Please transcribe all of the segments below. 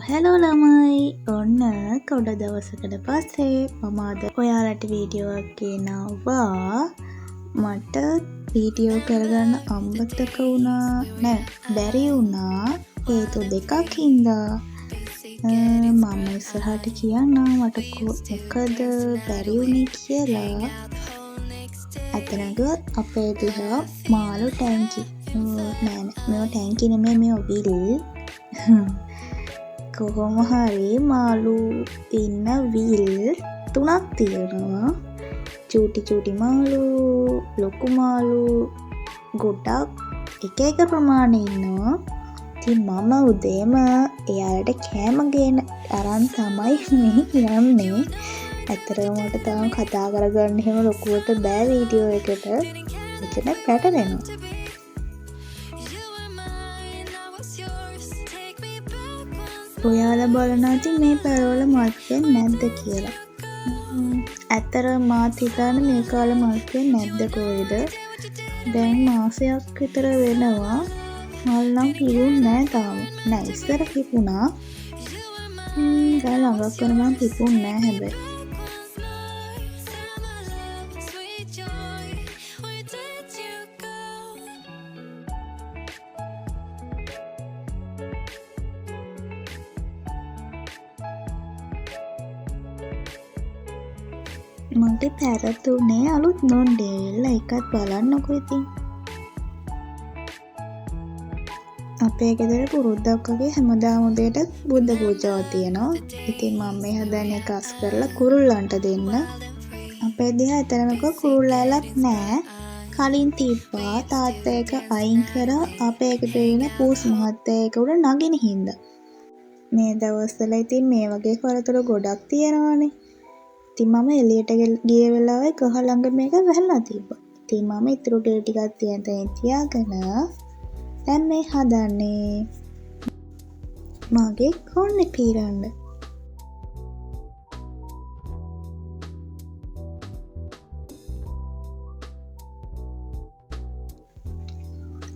Hello ළමයි ඔන්න කොඩ දවසකට පස්සේ මම අද ඔයාලට වීඩියෝ එකක් ගෙනාවා. මට වීඩියෝ කරගන්න අමතක වුණා නෑ බැරි වුණා හේතු දෙකක් හින්දා. මම ඉස්සරහට කියන්නම් මට මොකද බැරි වුණේ කියලා. අතනග අපේ දිහා මාළු ටැංකි නෑ මේ ටැංකි නෙමෙයි මේ විල් කොහොම හරි මාළු ඉන්න විල් 3ක් තියෙනවා. චූටි මාළු, ලොකු මාළු ගොඩක් එක ප්‍රමාණෙ ඉන්නවා. ඉතින් මම උදේම එයාලට කෑම ගෙන අරන් තමයි මේ යන්නේ. ඇත්තටම මට තාම කතා කරගන්න එහෙම ලොකුවට බෑ වීඩියෝ එකට. එතන පැටලෙනවා. ඔයාලා බලන ඉතින් මේ පැරවල මත් වෙන්නේ නැද්ද කියලා. ඇත්තටම මාත් හිතන්නේ මේ කාලේ මත් වෙන්නේ නැද්ද කොහෙද. දැන් මාසයක් විතර වෙනවා. මල් නම් පිරුන්නේ නැහැ තාම. නෑ ඉස්සර පිපුණා. දැන් ළඟක් වෙන මම පිපුන්නේ නැහැ හැබැයි. මගේ පැරතුනේ අලුත් නොන්ඩේල්ල එකත් බලන්නකො ඉතින්. අපේ ගෙදර පුරුද්දක් වගේ හැමදාම උදේට බුද්ධ පූජාවක් තියෙනවා. ඉතින් මම මේ හදන්නේ කස් කරලා කුරුල්ලන්ට දෙන්න. අපේ දිහා එතරම්ක කුරුල්ලැලක් නෑ. කලින් තිබ්බා තාත්තා එක අයින් කරා අපේ ගෙදර ඉන්න පූස් මහත්තයා එක උඩ නගින හින්දා. මේ දවස්වල ඉතින් මේ වගේ කරදර ගොඩක් තියෙනවානේ. ඉතින් මම එළියට ගිය වෙලාවේ ගහ ළඟ මේක වැහලා තිබ්බා. ඉතින් මම ඊටු ගේ ටිකක් තියාගෙන දැන් මේ හදන්නේ මගේ කොණ්ඩේ පීරන්න.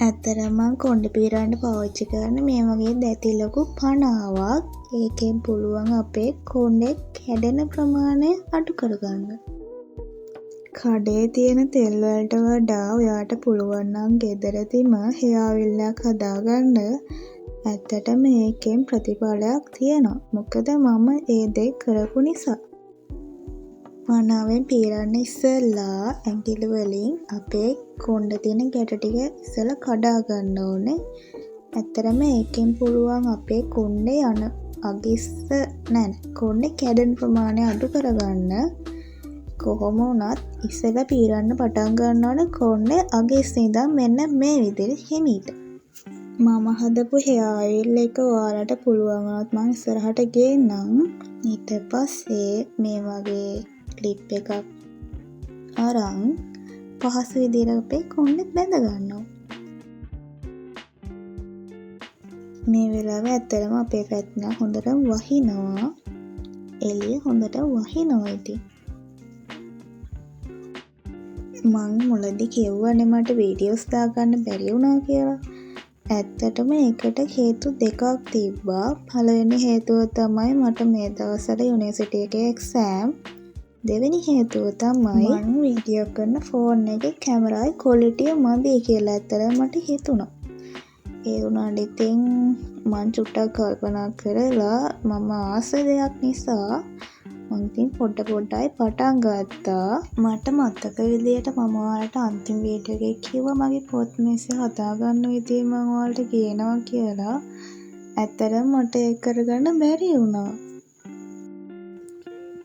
ඇත්තටම මම කොණ්ඩේ පීරන්න පාවිච්චි කරන්නේ මේ වගේ දැති ලොකු පණාවක්. ඒකෙන් පුළුවන් අපේ කොණ්ඩේ කැඩෙන ප්‍රමාණය අඩු කරගන්න. කඩේ තියෙන තෙල් වලට වඩා ඔයාට පුළුවන් නම් ගෙදරදීම හෙයා ඔයිලයක් හදාගන්න. ඇත්තටම මේකෙන් ප්‍රතිඵලයක් තියෙනවා. මොකද මම ඒ දේ කරපු නිසා. මනාවෙන් පීරන්න ඉස්සෙල්ලා ඇඟිලි වලින් අපේ කොණ්ඩේ තියෙන ගැට ටික ඉස්සෙල්ලා කඩා ගන්න ඕනේ. ඇත්තටම ඒකෙන් පුළුවන් අපේ කොණ්ඩේ කොණ්ඩේ කැඩෙන ප්‍රමාණය අඩු කරගන්න. කොහොම වුණත් ඉස්සෙල්ලා පීරන්න පටන් ගන්න ඕනේ කොණ්ඩේ අගිස්සේ ඉඳන් මෙන්න මේ විදිහට හිමීට. මම හදපු හෙයා ඔයිල් එක ඔයාලට පුළුවන් වුණොත් මම ඉස්සරහට ගේන්නම්. ඊට පස්සේ මේ වගේ ක්ලිප් එකක් අරන් පහසු විදිහට අපේ කොණ්ඩේ බැඳ ගන්නවා. මේ වෙලාවේ ඇත්තටම අපේ පැත්න හොඳට වහිනවා. එළිය හොඳට වහිනවා ඉතින්. මං මුලදී කිව්වනේ මට වීඩියෝස් දාගන්න බැරි වුණා කියලා. ඇත්තටම ඒකට හේතු දෙකක් තිබ්බා. පළවෙනි හේතුව තමයි මට මේ දවස්වල යුනිවර්සිටි එකේ එක්සෑම්. දෙවෙනි හේතුව තමයි මම වීඩියෝ කරන ෆෝන් එකේ කැමරාවේ ක්වොලිටිය මදි කියලා ඇත්තටම මට හිතුණා. ඒ වුණාට ඉතින් මං චුට්ටක් කල්පනා කරලා මම ආස දෙයක් නිසා මං ඉතින් පොඩ්ඩයි පටන් ගත්තා. මට මතක විදියට මම ඔයාලට අන්තිම වීඩියෝ එකේ කිව්වා මගේ පොත් මේසෙ හදාගන්න විදිය මම ඔයාලට කියනවා කියලා. ඇත්තටම මට ඒක කරගන්න බැරි වුණා.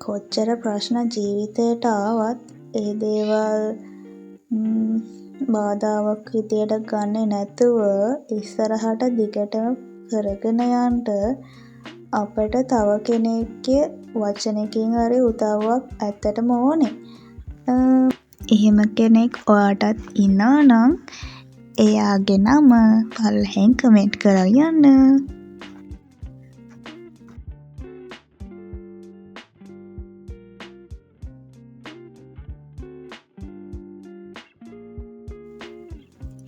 කොච්චර ප්‍රශ්න ජීවිතේට ආවත් ඒ දේවල් බාධාවක් විදියට ගන්නේ නැතුව ඉස්සරහට දිගටම කරගෙන යන්න අපිට තව කෙනෙක්ගේ වචනකින් හරි උදව්වක් ඇත්තටම ඕනේ. එහෙම කෙනෙක් ඔයාටත් ඉන්නවා නම් එයාගේ නම පල්ලෙහෙන් කමෙන්ට් කරලා යන්න.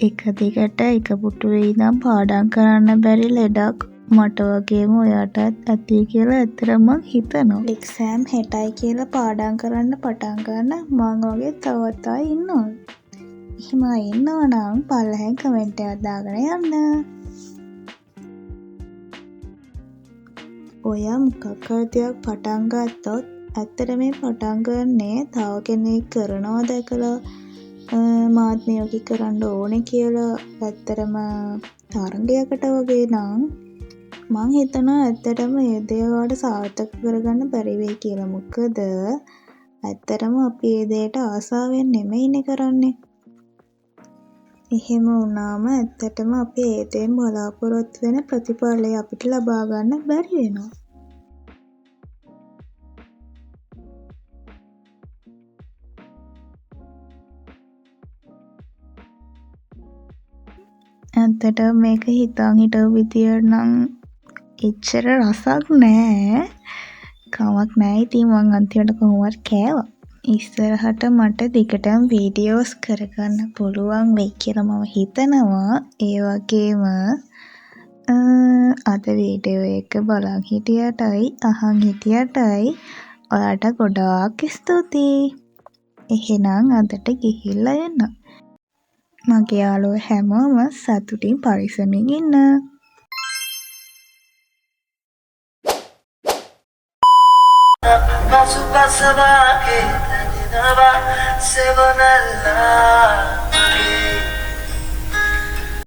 එක දිගට එක පුටුවේ ඉඳන් පාඩම් කරන්න බැරි ලෙඩක් මට වගේම ඔයාටත් ඇති කියලා ඇත්තටම මං හිතනවා. එක්සෑම් හෙටයි කියලා පාඩම් කරන්න පටන් ගන්න මං වගේ තවත් අය ඉන්නවා. එහෙම අය ඉන්නවා නම් පල්ලෙහෙන් කමෙන්ට් එකක් දාගෙන යන්න. ඔයා මොකක් හරි දෙයක් පටන් ගත්තොත් ඇත්තට මේ පටන් ගන්නේ තව කෙනෙක් කරනවා දැකලා මාත් මේ වගේ කරන්න ඕනේ කියලා ඇත්තටම තරගයකට වගේ නම් මං හිතනවා ඇත්තටම ඒ දේ ඔයාලට සාර්ථක කරගන්න බැරි වෙයි කියලා. මොකද ඇත්තටම අපි ඒ දේට ආසාවෙන් නෙමෙයිනේ කරන්නේ. එහෙම වුණාම ඇත්තටම අපි ඒ දේෙන් බලාපොරොත්තු වෙන ප්‍රතිඵලය අපිට ලබා ගන්න බැරි වෙනවා. ඇත්තට මේක හිතන් හිටපු විදියට නම් එච්චර රසක් නෑ. කමක් නෑ. ඉතින් මං අන්තිමට කොහොමවත් කෑවා. ඉස්සරහට මට දිගටම වීඩියෝස් කරගන්න පුළුවන් වෙයි කියලා මම හිතනවා. ඒ වගේම අද වීඩියෝ එක බලන් හිටියටයි අහන් හිටියටයි ඔයාට ගොඩාක් ස්තුතියි. එහෙනම් අදට ගිහිල්ලා එන්න. මගේ යාළුවෝ හැමෝම සතුටින් පරිස්සමින් ඉන්න. Paso pasaba que terminaba, se van a la